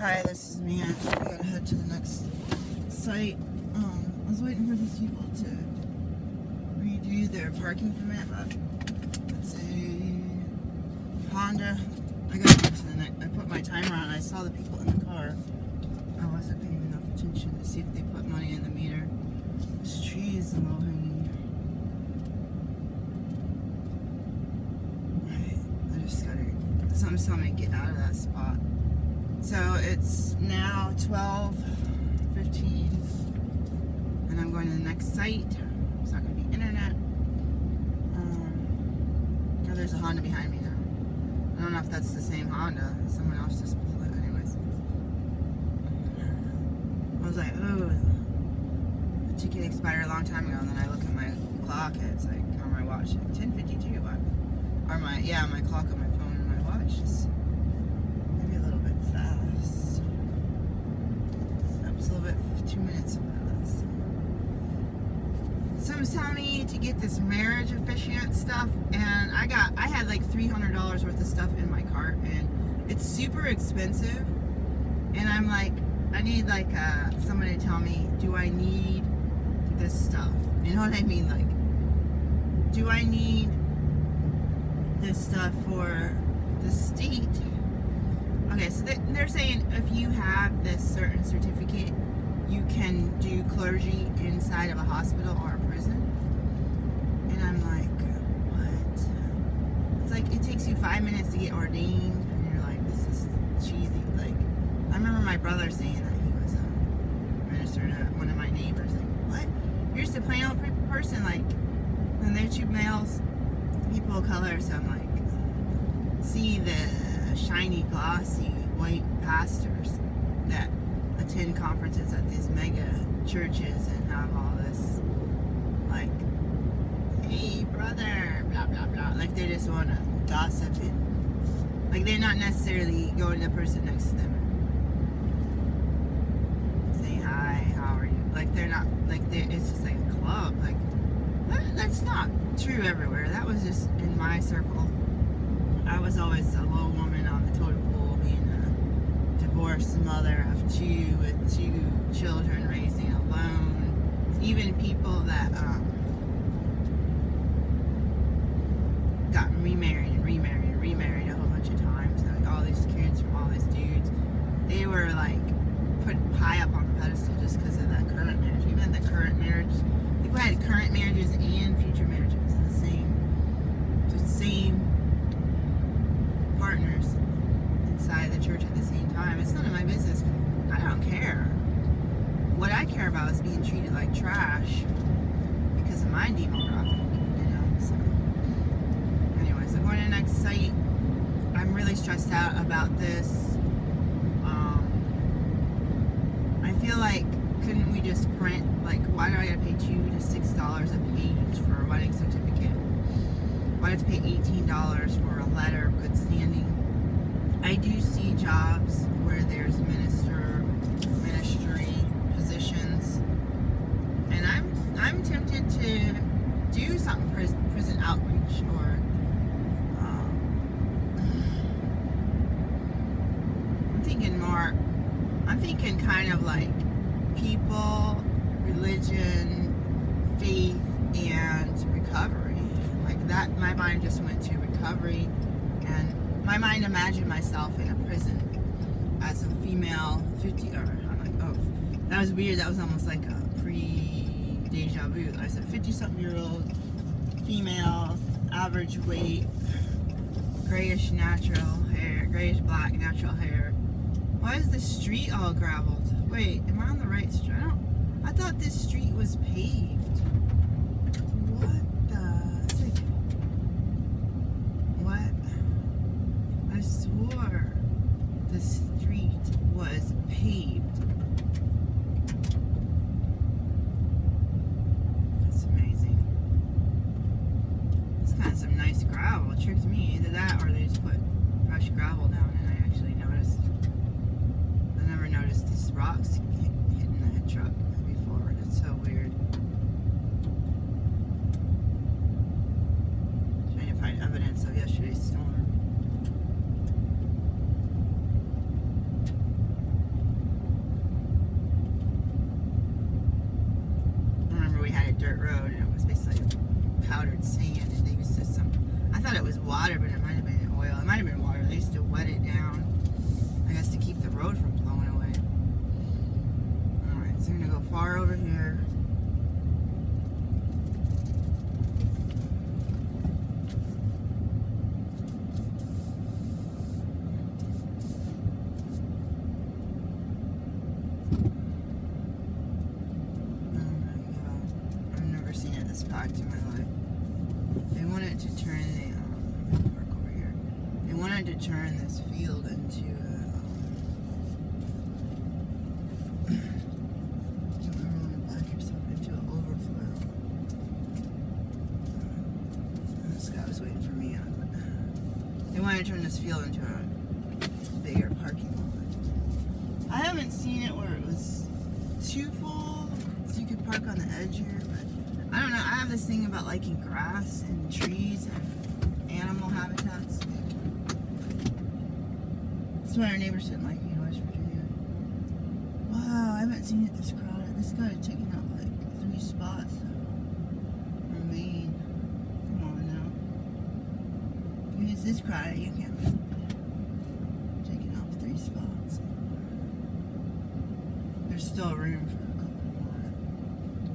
Hi, this is Mia. I gotta head to the next site. I was waiting for these people to redo their parking permit, but it's a Honda. I gotta get to the next. I put my timer on. I saw the people in the car. I wasn't paying enough attention to see if they put money in the meter. This tree is low hanging. I just gotta. Something's telling me to get out of that spot. So it's now 12:15, and I'm going to the next site. It's not going to be internet. Oh, there's a Honda behind me now. I don't know if that's the same Honda. Someone else just pulled it. Anyways, I was like, oh, the ticket expired a long time ago. And then I look at my clock, and it's like on my watch, 10:52. Or my clock on my phone and my watch is maybe a little bit fast. It's a little bit 2 minutes fast. Someone's telling me to get this marriage officiant stuff, and I had like $300 worth of stuff in my cart, and it's super expensive. And I'm like, I need like somebody to tell me, do I need this stuff? You know what I mean? Like, do I need this stuff for the state? Okay, so they're saying if you have this certain certificate, you can do clergy inside of a hospital or a prison. And I'm like, what? It's like it takes you 5 minutes to get ordained, and you're like, this is cheesy. Like, I remember my brother saying that he was a minister to one of my neighbors. Like, what? You're just a plain old person, like, and they're two males, people of color. So I'm like, see the shiny, glossy white pastors that attend conferences at these mega churches and have all this, like, hey brother, blah blah blah, like they just want to gossip, and like they're not necessarily going to the person next to them and saying hi, how are you, like they're not, like it's just like a club. Like that's not true everywhere. That was just in my circle. I was always a low woman on the totem pole, being a divorced mother of two with two children raising alone. Even people that got remarried and remarried and remarried a whole bunch of times. Like all these kids from all these dudes, they were like put high up on the pedestal just because of that current marriage. Even the current marriage, people had current marriages and future marriages, the same partners inside the church at the same time. It's none of my business. I don't care. What I care about is being treated like trash because of my demographic, you know. So, anyways, I'm going to the next site. I'm really stressed out about this. I feel like, couldn't we just print, like, why do I gotta pay $2 to $6 a page for a wedding certificate? Why do I have to pay $18 for a letter of good standing? I do see jobs where there's ministry positions, and I'm tempted to do something prison outreach, or I'm thinking kind of like people, religion, faith, and recovery. Like that, my mind just went to recovery, and my mind imagined myself in a prison as a female 50, or I'm like, oh, that was weird. That was almost like a pre-deja vu. I said 50-something-year-old female, average weight, grayish black natural hair. Why is the street all graveled? Wait, am I on the right street? I thought this street was paved. What the? It's like, what? I swore the street was paved. That's amazing. It's kind of some nice gravel. It tricked me. Either that or they just put fresh gravel down, and I actually noticed. I never noticed these rocks hitting the truck before. It's so weird. Trying to find evidence of yesterday's storm. road, and it was basically powdered sand, and they used to I thought it was water, but it might have been oil. It might have been water. They used to wet it down, I guess, to keep the road from blowing away. Alright, so I'm going to go far over here. Packed in my life. They wanted to turn park over here. They wanted to turn this field into you don't want to back yourself into an overflow. This guy was waiting for me on. They wanted to turn this field into a bigger parking lot. I haven't seen it where it was too full, so you could park on the edge here, but I don't know. I have this thing about liking grass and trees and animal habitats. That's why our neighbors didn't like me in West Virginia. Wow, I haven't seen it this crowded. This guy is taking up like 3 spots. Remain. Come on now. If it's this crowded, you can't be taking up 3 spots. There's still room for a couple more.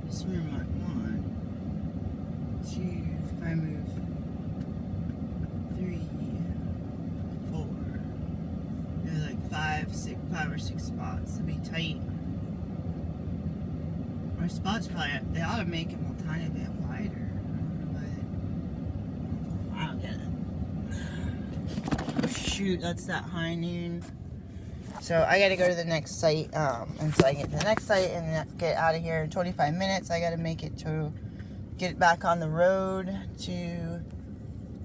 This room might 2, if I move 3, 4, there's like 5 or 6 spots to be tight. Our spots probably, they ought to make them a tiny bit wider. I don't get it. Oh, shoot, that's that high noon. So I got to go to the next site, and so I get to the next site and get out of here in 25 minutes. I got to make it to get back on the road to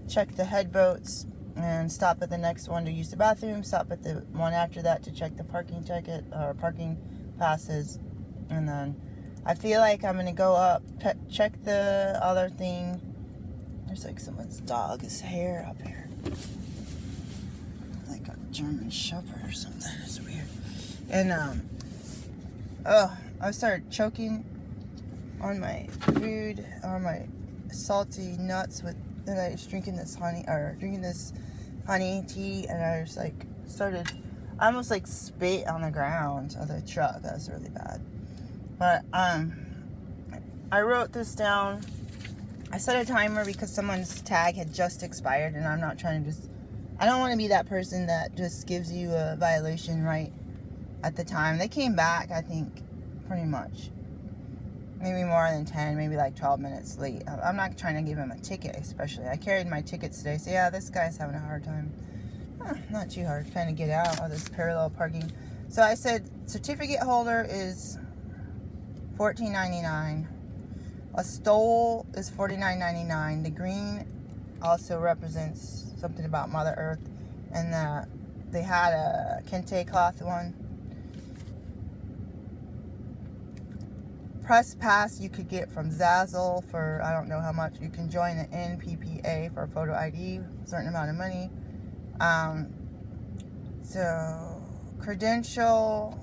check the head boats and stop at the next one to use the bathroom, stop at the one after that to check the parking ticket or parking passes, and then I feel like I'm gonna go up, check the other thing. There's like someone's dog's hair up here, like a German Shepherd or something. It's weird. And I started choking on my food, on my salty nuts then I was drinking this honey tea, and I just like I almost like spit on the ground of the truck. That was really bad. But I wrote this down. I set a timer because someone's tag had just expired, and I'm not trying to I don't want to be that person that just gives you a violation right at the time. They came back, I think, pretty much. Maybe more than 10, maybe like 12 minutes late. I'm not trying to give him a ticket, especially. I carried my tickets today, so yeah, this guy's having a hard time. Not too hard, trying to get out of this parallel parking. So I said, certificate holder is $14.99. A stole is $49.99. The green also represents something about Mother Earth, and they had a kente cloth one. Press pass you could get from Zazzle for I don't know how much. You can join the NPPA for a photo ID, a certain amount of money. So credential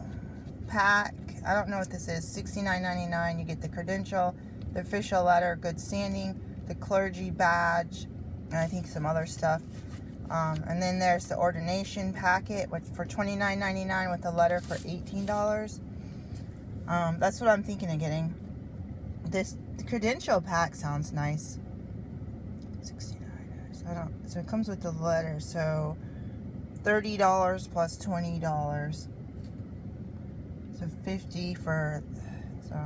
pack, I don't know what this is, $69.99. You get the credential, the official letter, good standing, the clergy badge, and I think some other stuff. And then there's the ordination packet for $29.99 with a letter for $18. That's what I'm thinking of getting. The credential pack sounds nice. $69. So it comes with the letter. So $30 plus $20. So $50 for. So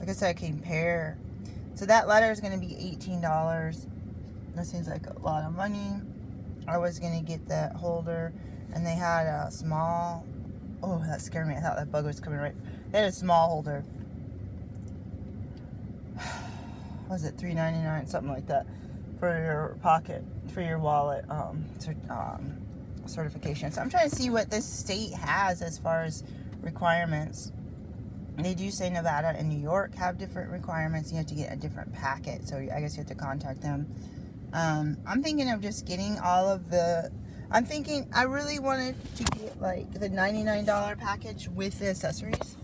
like I said, I can compare. So that letter is going to be $18. That seems like a lot of money. I was going to get that holder, and they had a small. Oh, that scared me. I thought that bug was coming right. They had a small holder. What was it, $3.99, something like that, for your pocket, for your wallet, certification. So I'm trying to see what this state has as far as requirements. They do say Nevada and New York have different requirements. You have to get a different packet, so I guess you have to contact them. I'm thinking of just getting all of the. I'm thinking I really wanted to get like the $99 package with the accessories,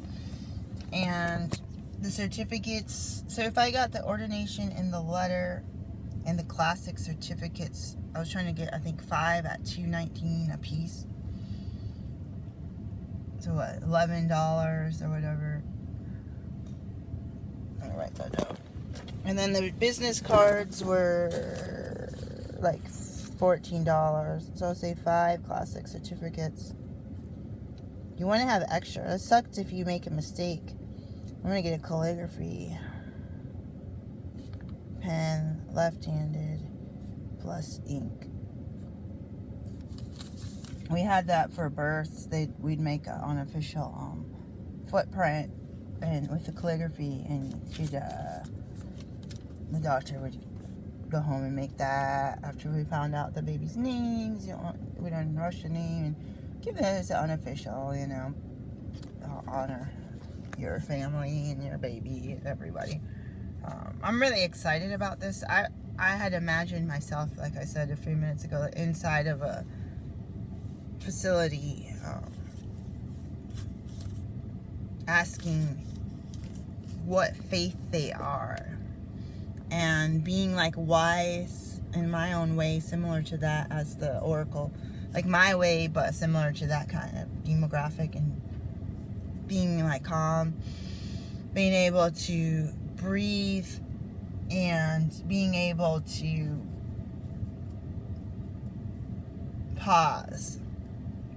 and the certificates, so if I got the ordination and the letter and the classic certificates, I was trying to get, I think, 5 at $2.19 a piece. So what, $11 or whatever. I'll write that down. And then the business cards were like $14. So I'll say 5 classic certificates. You want to have extra. It sucks if you make a mistake. I'm going to get a calligraphy pen, left-handed, plus ink. We had that for births. We'd make an unofficial footprint and with the calligraphy, and the doctor would go home and make that after we found out the baby's names. We don't rush the name and give it as unofficial, honor your family and your baby and everybody. I'm really excited about this. I had imagined myself, like I said a few minutes ago, inside of a facility, asking what faith they are, and being like wise in my own way, similar to that as the oracle, like my way, but similar to that kind of demographic, and being like calm, being able to breathe, and being able to pause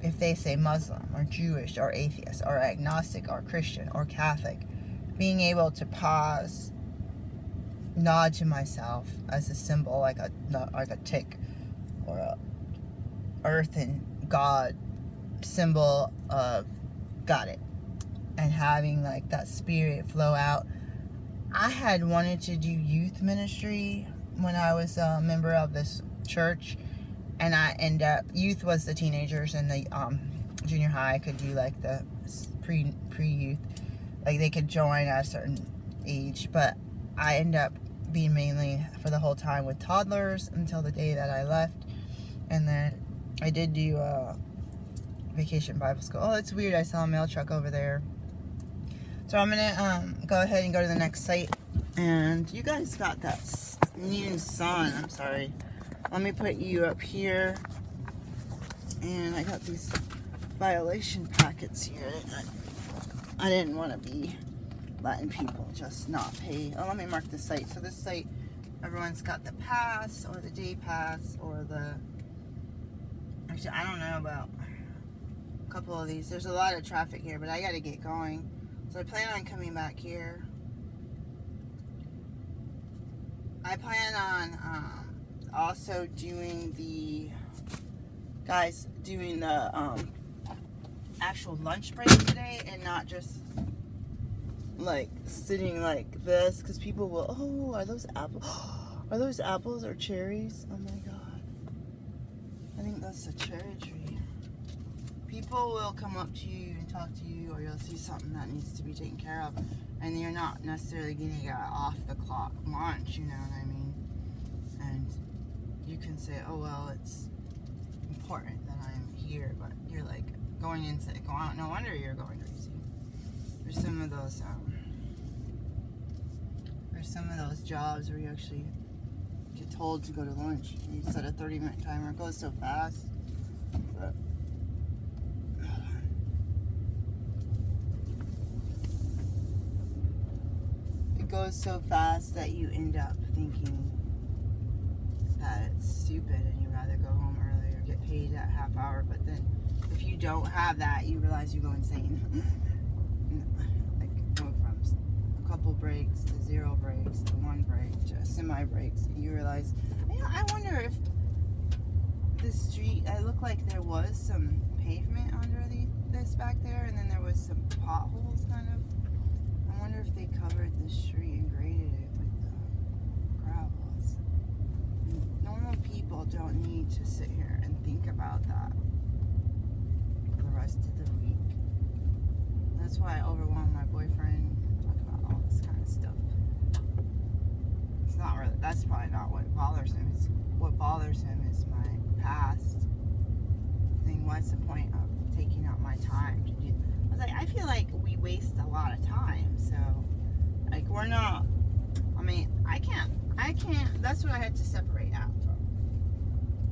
if they say Muslim or Jewish or atheist or agnostic or Christian or Catholic. Being able to pause, nod to myself as a symbol, like a tick or a earth and God symbol of got it, and having like that spirit flow out. I had wanted to do youth ministry when I was a member of this church, and I end up, youth was the teenagers, and the junior high could do like the pre-youth, like they could join at a certain age, but I end up being mainly for the whole time with toddlers until the day that I left. And then I did do vacation Bible school. Oh, it's weird, I saw a mail truck over there. So I'm gonna go ahead and go to the next site. And you guys got that noon sun. I'm sorry. Let me put you up here. And I got these violation packets here. I didn't want to be letting people just not pay. Oh, let me mark the site. So this site, everyone's got the pass or the day pass or the... Actually, I don't know about a couple of these. There's a lot of traffic here, but I got to get going. So I plan on coming back here. I plan on also doing the actual lunch break today, and not just like sitting like this, because people will, oh, are those apples? Are those apples or cherries? Oh my god. I think that's a cherry tree. People will come up to you and talk to you, or you'll see something that needs to be taken care of, and you're not necessarily getting an off the clock lunch, you know what I mean? And you can say, oh well, it's important that I'm here, but you're like going in sick. Oh, no wonder you're going crazy. There's some of those jobs where you actually get told to go to lunch. You set a 30-minute timer. It goes so fast. But it goes so fast that you end up thinking that it's stupid and you'd rather go home early or get paid that half hour. But then if you don't have that, you realize you go insane. Like go from a couple breaks to 0 breaks to 1 break to semi breaks, and you realize, I wonder if the street, it looked like there was some pavement under this back there, and then there was some potholes kind of. I wonder if they covered the street and graded it with the gravels. Normal people don't need to sit here and think about that for the rest of the week. That's why I overwhelmed my boyfriend talk about all this kind of stuff. It's not really, that's probably not what bothers him. What bothers him is my past thing. What's the point of taking out my time to do? I was like, I feel like we waste a lot of time, so Like, we're not, I mean, I can't, that's what I had to separate out from.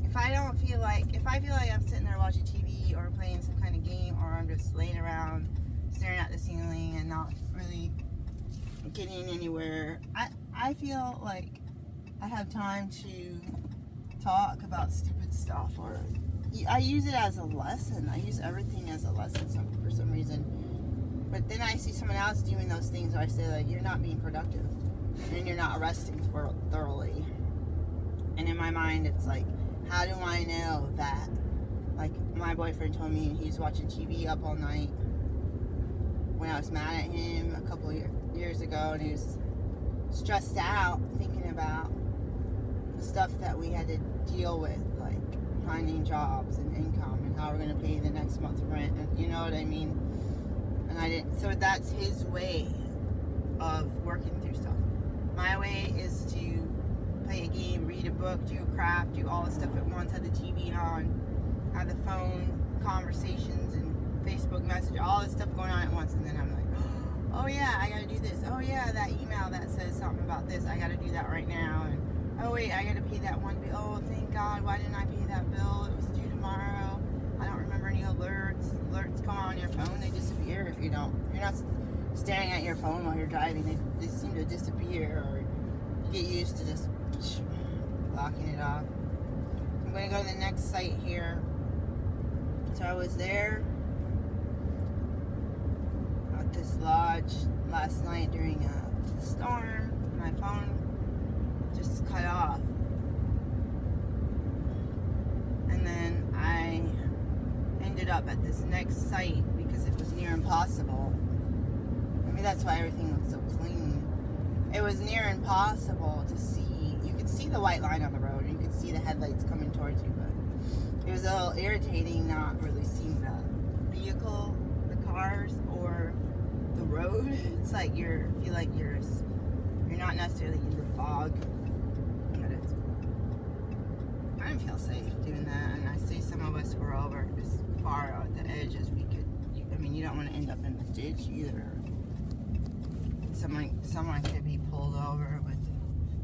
If I feel like I'm sitting there watching TV or playing some kind of game, or I'm just laying around staring at the ceiling and not really getting anywhere, I feel like I have time to talk about stupid stuff, or I use it as a lesson. I use everything as a lesson for some reason. But then I see someone else doing those things where I say, like, you're not being productive and you're not resting thoroughly. And in my mind, it's like, how do I know that? Like, my boyfriend told me he was watching TV up all night when I was mad at him a couple years ago, and he was stressed out thinking about the stuff that we had to deal with, like finding jobs and income and how we're going to pay the next month's rent, and you know what I mean? And I didn't, so that's his way of working through stuff. My way is to play a game, read a book, do a craft, do all the stuff at once, have the TV on, have the phone conversations and Facebook message, all this stuff going on at once, and then I'm like, oh yeah, I gotta do this. Oh yeah, that email that says something about this, I gotta do that right now. And oh wait, I gotta pay that one bill. Oh, thank God, why didn't I pay that bill? It was due tomorrow. I don't remember any alerts. Alerts come on your phone, they disappear if you're not staring at your phone while you're driving. They seem to disappear, or you get used to just blocking it off. I'm gonna go to the next site here. So I was there at this lodge last night during a storm. My phone just cut off, and then I ended up at this next site because it was near impossible. I mean, that's why everything looked so clean. It was near impossible to see. You could see the white line on the road, and you could see the headlights coming towards you, but it was a little irritating not really seeing the vehicle, the cars, or the road. It's like you're not necessarily in the fog, but I didn't feel safe doing that. And I see some of us were over as far at the edge as we could. I mean, you don't want to end up in the ditch either. Someone could be pulled over with,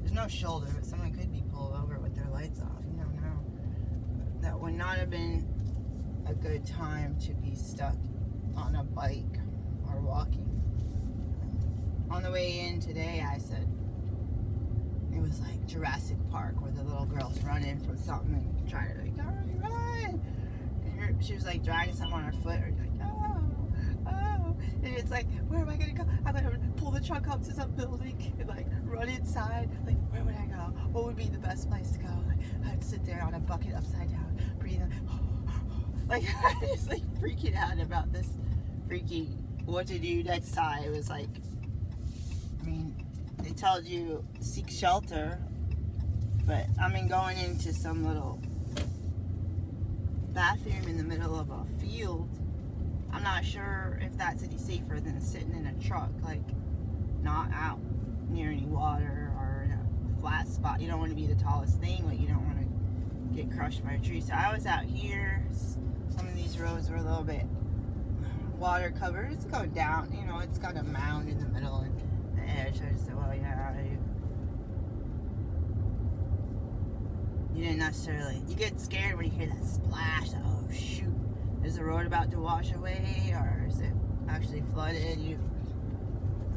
there's no shoulder, but someone could be pulled over with their lights off. You don't know. That would not have been a good time to be stuck on a bike or walking. On the way in today, I said, it was like Jurassic Park, where the little girl's running from something and trying to like, run. And she was like dragging something on her foot, or like, oh. And it's like, where am I gonna go? I'm gonna pull the truck up to some building and like run inside. Like, where would I go? What would be the best place to go? Like, I'd sit there on a bucket upside down, breathing. Like, I was like freaking out about this freaky what to do next time. It was like, I mean, they told you seek shelter, but I mean, going into some little bathroom in the middle of a field, I'm not sure if that's any safer than sitting in a truck, like not out near any water or in a flat spot. You don't want to be the tallest thing, but you don't want to get crushed by a tree. So I was out here. Some of these roads were a little bit water covered. It's going down, you know, it's got a mound in the middle and the edge. I just said, well, yeah, you didn't necessarily, you get scared when you hear that splash. Oh shoot, is the road about to wash away, or is it actually flooded?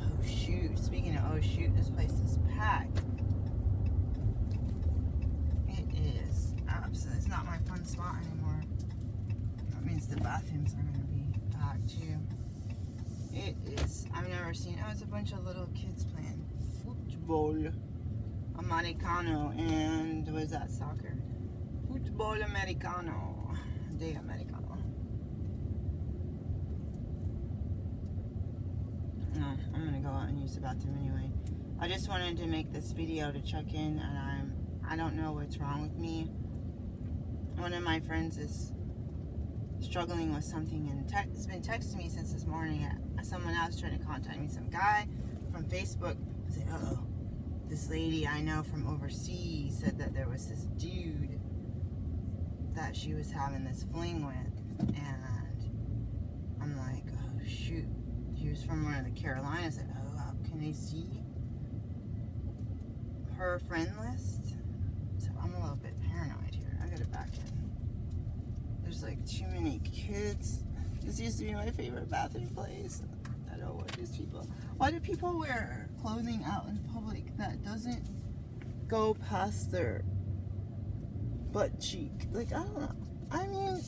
Oh shoot, speaking of oh shoot, this place is packed. It is absolutely, it's not my fun spot anymore. That means the bathrooms are going to be packed too. It is, I've never seen, oh, it's a bunch of little kids playing football americano, and what is that, soccer? Football americano, de americano. No, I'm gonna go out and use the bathroom anyway. I just wanted to make this video to check in, and I don't know what's wrong with me. One of my friends is struggling with something, and has been texting me since this morning. Someone else trying to contact me, some guy from Facebook. I said, oh, this lady I know from overseas said that there was this dude that she was having this fling with, and I'm like, oh shoot, he was from one of the Carolinas. I said, oh, how can Can they see her friend list? So I'm a little bit paranoid here. I gotta back in. There's like too many kids. This used to be my favorite bathroom place. I don't know what these people. Why do people wear clothing out in public that doesn't go past their butt cheek? Like, I don't know. I mean,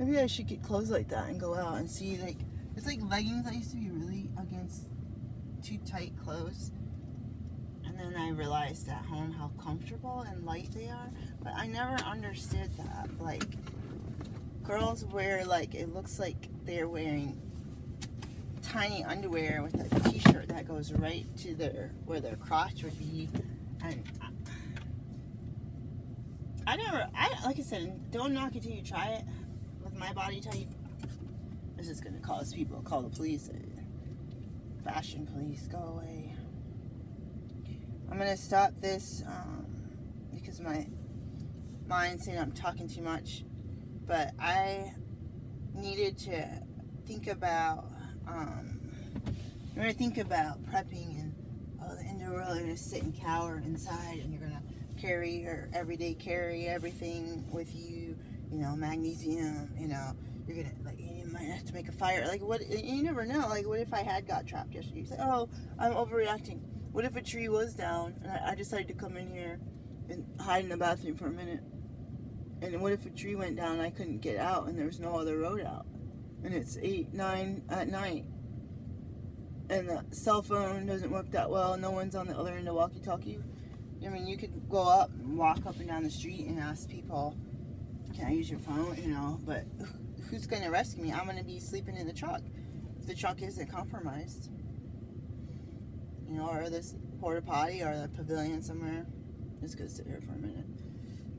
maybe I should get clothes like that and go out and see, like, it's like leggings. I used to be really against too tight clothes. And then I realized at home how comfortable and light they are. But I never understood that. Like, girls wear, like, it looks like they're wearing tiny underwear with a t-shirt that goes right to where their crotch would be. And like I said, don't knock it till you try it. With my body type, this is going to cause people to call the police. Fashion police, go away. I'm going to stop this because my mind's saying I'm talking too much. But I needed to think about, you're going to think about prepping and, the end of the world, you're going to sit and cower inside and you're going to carry your everyday carry everything with you, magnesium, you're going to, like, you might have to make a fire. Like, what, you never know. Like, what if I had got trapped yesterday? You say, oh, I'm overreacting. What if a tree was down and I decided to come in here and hide in the bathroom for a minute? And what if a tree went down and I couldn't get out and there was no other road out? And it's 8, 9 at night. And the cell phone doesn't work that well. No one's on the other end of walkie-talkie. I mean, you could go up and walk up and down the street and ask people, can I use your phone? But who's going to rescue me? I'm going to be sleeping in the truck. If the truck isn't compromised. Or this porta potty or the pavilion somewhere. Just go sit here for a minute.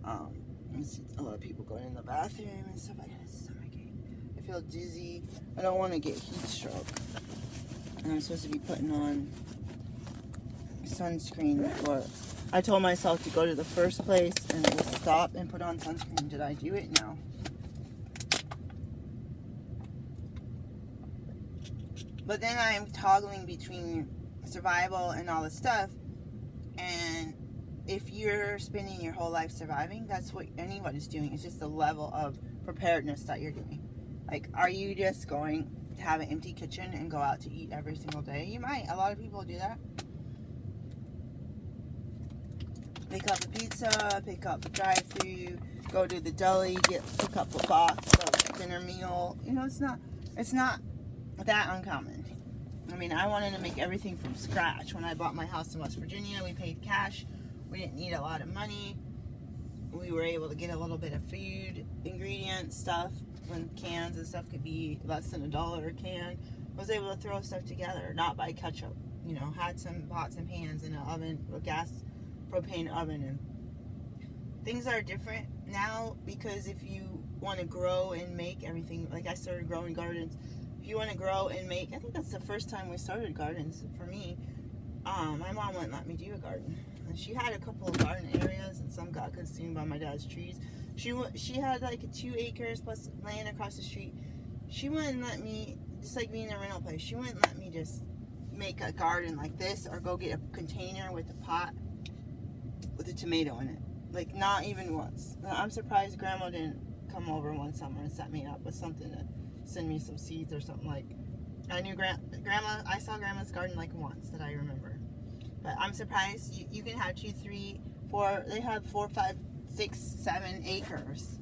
I see a lot of people going in the bathroom and stuff. I got a stomachache. I feel dizzy. I don't want to get heat stroke. And I'm supposed to be putting on sunscreen before. I told myself to go to the first place and just stop and put on sunscreen. Did I do it? No. But then I'm toggling between survival and all this stuff. And if you're spending your whole life surviving, that's what anybody's doing. It's just the level of preparedness that you're doing. Like, are you just going to have an empty kitchen and go out to eat every single day? You might. A lot of people do that. Pick up a pizza, pick up a drive-thru, go to the deli, pick up a box of dinner meal. It's not that uncommon. I mean, I wanted to make everything from scratch. When I bought my house in West Virginia, we paid cash. We didn't need a lot of money. We were able to get a little bit of food, ingredients, stuff, when cans and stuff could be less than $1 a can. I was able to throw stuff together, not buy ketchup. Had some pots and pans in an oven, a gas propane oven. And things are different now because if you want to grow and make everything, like I started growing gardens. If you want to grow and make, I think that's the first time we started gardens for me. My mom wouldn't let me do a garden. And she had a couple of garden areas and some got consumed by my dad's trees. She had like 2 acres plus land across the street. She wouldn't let me, just like being in a rental place, she wouldn't let me just make a garden like this or go get a container with a pot with a tomato in it. Like, not even once. I'm surprised Grandma didn't come over one summer and set me up with something to send me some seeds or something. Like, I knew I saw Grandma's garden like once that I remember. But I'm surprised you can have 2, 3, 4, they have 4, 5, 6, 7 acres.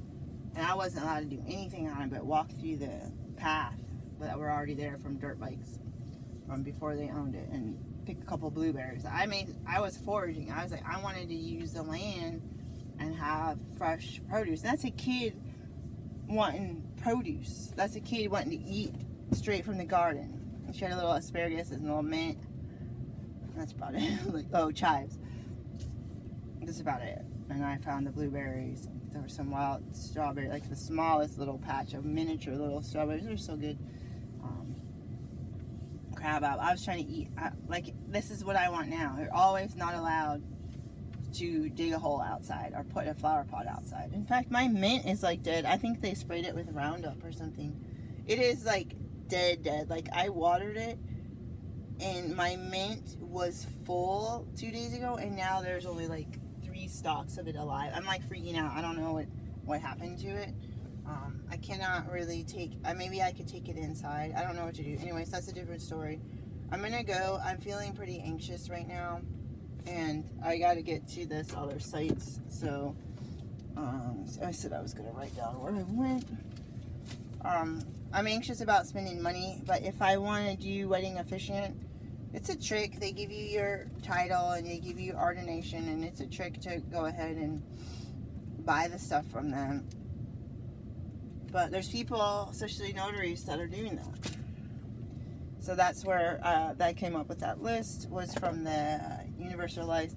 And I wasn't allowed to do anything on it but walk through the path that were already there from dirt bikes from before they owned it and pick a couple blueberries. I was foraging. I was like, I wanted to use the land and have fresh produce. And that's a kid wanting produce. That's a kid wanting to eat straight from the garden. And she had a little asparagus and a little mint. That's about it. Chives. That's about it. And I found the blueberries. There were some wild strawberries, like the smallest little patch of miniature little strawberries. They're so good. Crab apple. I was trying to eat. This is what I want now. You're always not allowed to dig a hole outside or put a flower pot outside. In fact, my mint is like dead. I think they sprayed it with Roundup or something. It is like dead. Like, I watered it and my mint was full 2 days ago, and now there's only like 3 stalks of it alive. I'm like freaking out. I don't know what happened to it. I cannot really take, maybe I could take it inside. I don't know what to do. Anyways, that's a different story. I'm gonna go. I'm feeling pretty anxious right now, and I got to get to this other sites. So I said I was gonna write down where I went. I'm anxious about spending money, but if I want to do wedding officiant, it's a trick. They give you your title and they give you ordination, and it's a trick to go ahead and buy the stuff from them. But there's people, especially notaries, that are doing that. So that's where that came up with that list, was from the Universalized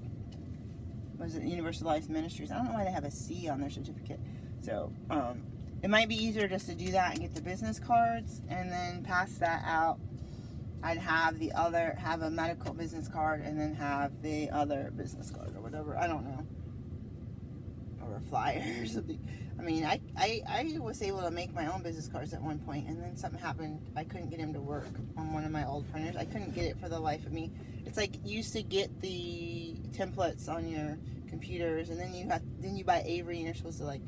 Ministries. I don't know why they have a C on their certificate. So it might be easier just to do that and get the business cards and then pass that out. I'd have a medical business card and then have the other business card or whatever. I don't know. Or a flyer or something. I mean, I was able to make my own business cards at one point, and then something happened. I couldn't get him to work on one of my old printers. I couldn't get it for the life of me. It's like you used to get the templates on your computers, and then you buy Avery, and you're supposed to like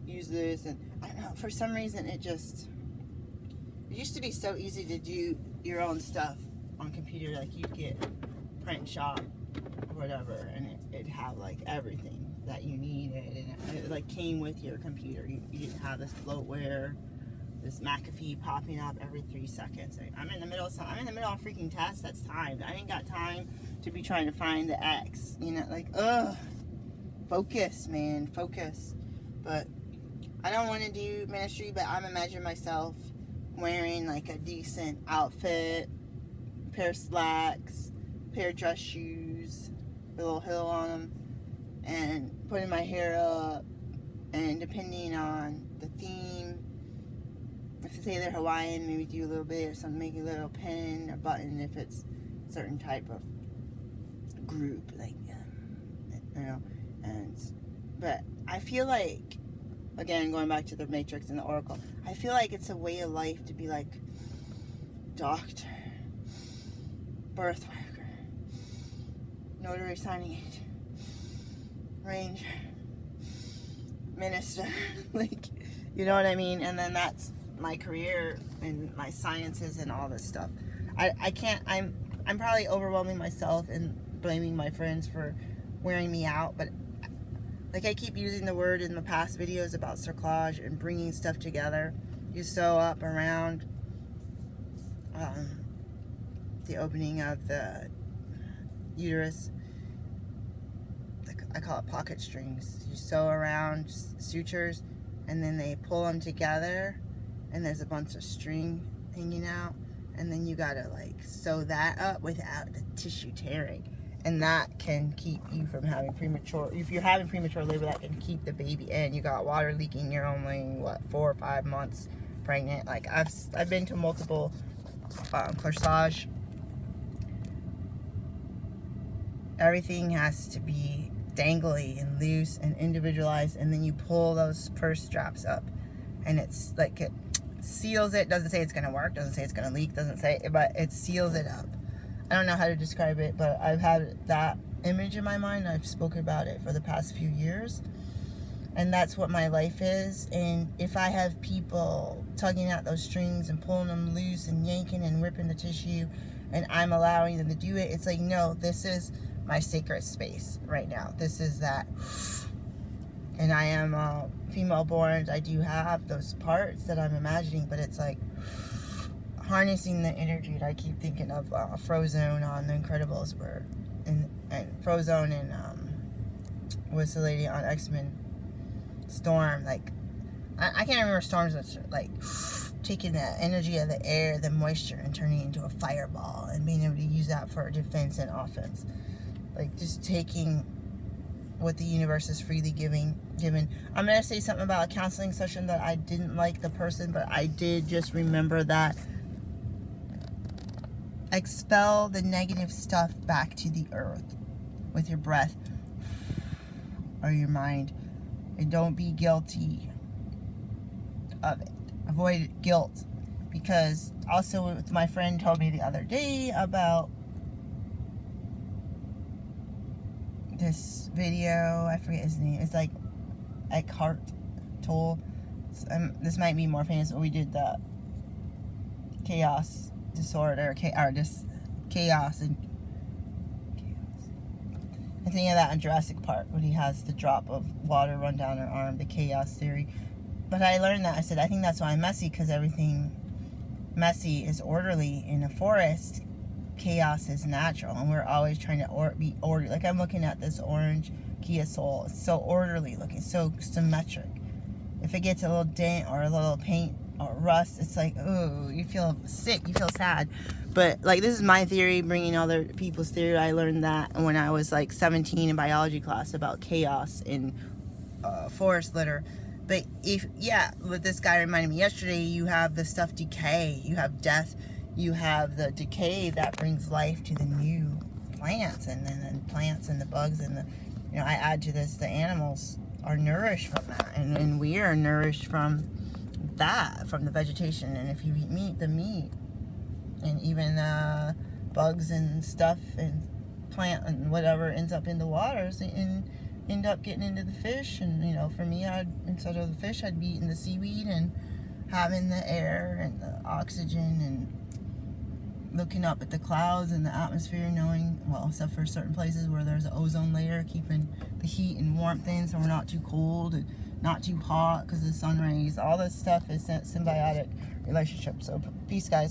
use this, and I don't know, for some reason it used to be so easy to do your own stuff on computer. Like you'd get print shop or whatever, and it'd have like everything that you needed, and it like came with your computer. You didn't have this bloatware, this McAfee popping up every 3 seconds. I'm in the middle of a freaking test. That's time. I ain't got time to be trying to find the X. You know, like, focus, man, focus. But I don't want to do ministry, but I'm imagining myself wearing like a decent outfit, pair of slacks, pair of dress shoes, with a little heel on them, and putting my hair up, and depending on the theme, if they say they're Hawaiian, maybe do a little bit or something, make a little pin or button if it's a certain type of group, like, you know, but I feel like, again, going back to the Matrix and the Oracle, I feel like it's a way of life to be like doctor, birth worker, notary signing agent, ranger, minister, like, you know what I mean? And then that's my career and my sciences and all this stuff. I can't, I'm probably overwhelming myself and blaming my friends for wearing me out, but like I keep using the word in the past videos about cerclage and bringing stuff together. You sew up around the opening of the uterus. I call it pocket strings. You sew around sutures, and then they pull them together, and there's a bunch of string hanging out, and then you gotta like sew that up without the tissue tearing, and that can keep you from having premature. If you're having premature labor, that can keep the baby in. You got water leaking. You're only 4 or 5 months pregnant. Like I've been to multiple corsage. Everything has to be dangly and loose and individualized, and then you pull those purse straps up, and it's like it seals it. Doesn't say it's gonna work, doesn't say it's gonna leak, doesn't say, but it seals it up. I don't know how to describe it, but I've had that image in my mind. I've spoken about it for the past few years, and that's what my life is. And if I have people tugging at those strings and pulling them loose and yanking and ripping the tissue, and I'm allowing them to do it, it's like, no, this is my sacred space right now. This is that. And I am female born. I do have those parts that I'm imagining, but it's like harnessing the energy. And I keep thinking of Frozone on The Incredibles, where and Frozone and what's the lady on X-Men, Storm. Like I can't remember Storm's like taking the energy of the air, the moisture, and turning it into a fireball and being able to use that for defense and offense. Like just taking what the universe is freely given. I'm going to say something about a counseling session that I didn't like the person, but I did just remember that expel the negative stuff back to the earth with your breath or your mind, and don't be guilty of it. Avoid guilt, because also my friend told me the other day about this video. I forget his name. It's like Eckhart Tolle. This might be more famous, but we did the chaos disorder, chaos and I think of that in Jurassic Park when he has the drop of water run down her arm, the chaos theory. But I learned that. I said, I think that's why I'm messy, because everything messy is orderly. In a forest, chaos is natural, and we're always trying to be orderly. Like I'm looking at this orange Kia Soul. It's so orderly looking, so symmetric. If it gets a little dent or a little paint or rust, it's like, oh, you feel sick, you feel sad. But like, this is my theory, bringing other people's theory. I learned that when I was like 17 in biology class about chaos in forest litter. But what this guy reminded me yesterday, you have the stuff decay, you have death, you have the decay that brings life to the new plants, and then plants and the bugs and the, I add to this, the animals are nourished from that, and we are nourished from that, from the vegetation. And if you eat meat, the meat, and even bugs and stuff and plant and whatever ends up in the waters and end up getting into the fish. And for me, instead of the fish, I'd be eating the seaweed and having the air and the oxygen and looking up at the clouds and the atmosphere, knowing, well, except for certain places where there's an ozone layer keeping the heat and warmth in, so we're not too cold and not too hot because of the sun rays. All this stuff is symbiotic relationship. So peace, guys.